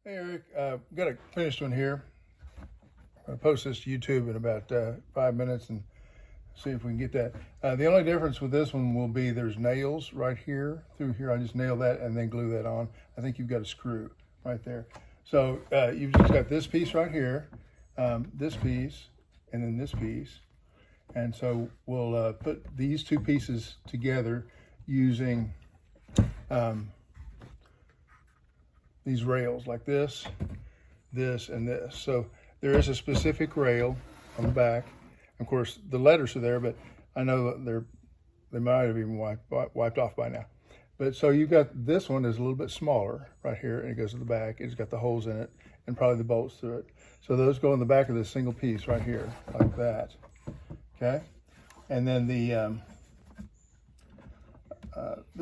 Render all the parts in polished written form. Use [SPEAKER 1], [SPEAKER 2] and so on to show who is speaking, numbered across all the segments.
[SPEAKER 1] Hey Eric, got a finished one here. I'm going to post this to YouTube in about 5 minutes and see if we can get that. The only difference with this one will be there's nails right here, through here. I just nail that and then glue that on. I think you've got a screw right there. So you've just got this piece right here, this piece, and then this piece. And so we'll put these two pieces together using these rails like this, this, and this. So there is a specific rail on the back. Of course, the letters are there, but I know they might have even wiped off by now. But so you've got this one is a little bit smaller right here, and it goes to the back. It's got the holes in it and probably the bolts through it. So those go in the back of this single piece right here, like that. Okay, and then the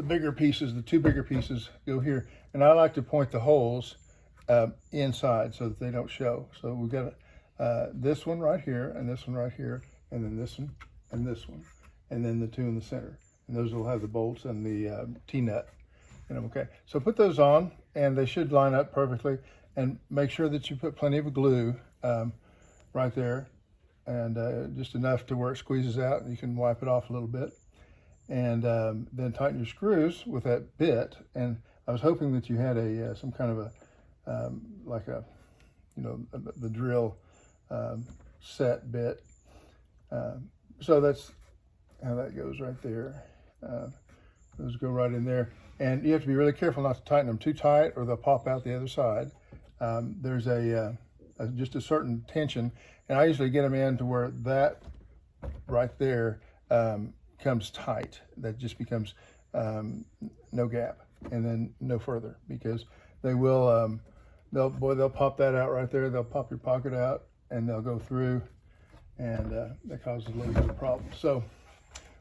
[SPEAKER 1] bigger pieces, the two bigger pieces, go here. And I like to point the holes inside so that they don't show. So we've got this one right here, and this one right here, and then this one, and this one, and then the two in the center. And those will have the bolts and the T-nut in them, okay? So put those on, and they should line up perfectly. And make sure that you put plenty of glue right there, and just enough to where it squeezes out, and you can wipe it off a little bit. And then tighten your screws with that bit. And I was hoping that you had a some kind of a like a, you know, the drill set bit. So that's how that goes right there. Those go right in there, and you have to be really careful not to tighten them too tight, or they'll pop out the other side. There's just a certain tension, and I usually get them in to where that right there comes tight. That just becomes no gap, and then no further, because they will they'll pop that out right there. They'll pop your pocket out, and they'll go through, and that causes a little bit of problem. So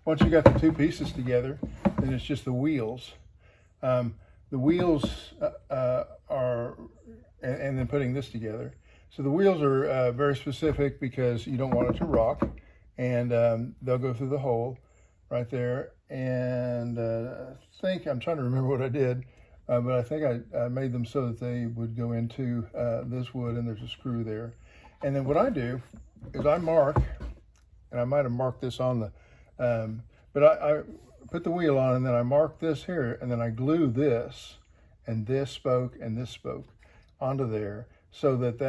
[SPEAKER 1] once you got the two pieces together, then it's just the wheels. The wheels are, and then putting this together. So the wheels are very specific because you don't want it to rock, and they'll go through the hole right there. And I'm trying to remember what I did, but I think I made them so that they would go into this wood, and there's a screw there. And then what I do is I mark, and I might have marked this on the, but I put the wheel on, and then I mark this here, and then I glue this and this spoke and this spoke onto there, so that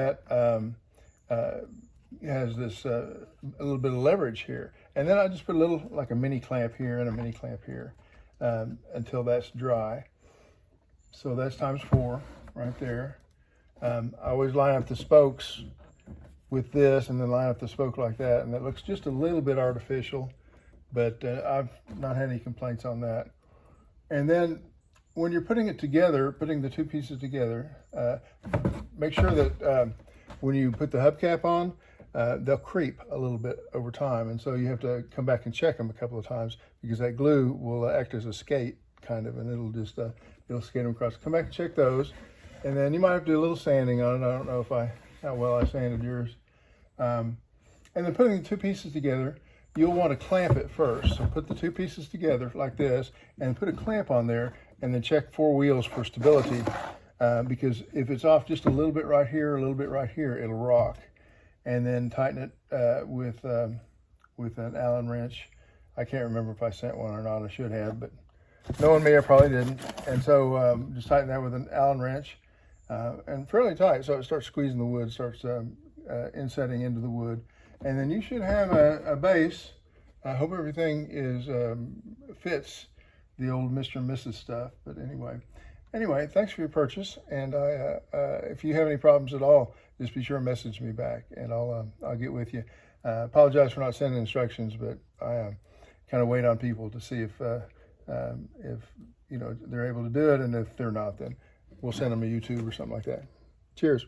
[SPEAKER 1] has this a little bit of leverage here. And then I just put a little, like a mini clamp here and a mini clamp here until that's dry. So that's ×4 right there. I always line up the spokes with this, and then line up the spoke like that, and it looks just a little bit artificial, but I've not had any complaints on that. And then when you're putting it together, putting the two pieces together, make sure that when you put the hubcap on, they'll creep a little bit over time, and so you have to come back and check them a couple of times, because that glue will act as a skate kind of, and it'll just it'll skate them across. Come back and check those, and then you might have to do a little sanding on it. I don't know how well I sanded yours. And then putting the two pieces together, you'll want to clamp it first. So put the two pieces together like this, and put a clamp on there, and then check 4 wheels for stability, because if it's off just a little bit right here, a little bit right here, it'll rock. And then tighten it with an Allen wrench. I can't remember if I sent one or not. I should have, but knowing me, I probably didn't. And so just tighten that with an Allen wrench, and fairly tight, so it starts squeezing the wood, starts insetting into the wood. And then you should have a base. I hope everything fits the old Mr. and Mrs. stuff. But anyway, thanks for your purchase. And if you have any problems at all, just be sure to message me back, and I'll get with you. Apologize for not sending instructions, but I kind of wait on people to see if you know, they're able to do it, and if they're not, then we'll send them a YouTube or something like that. Cheers.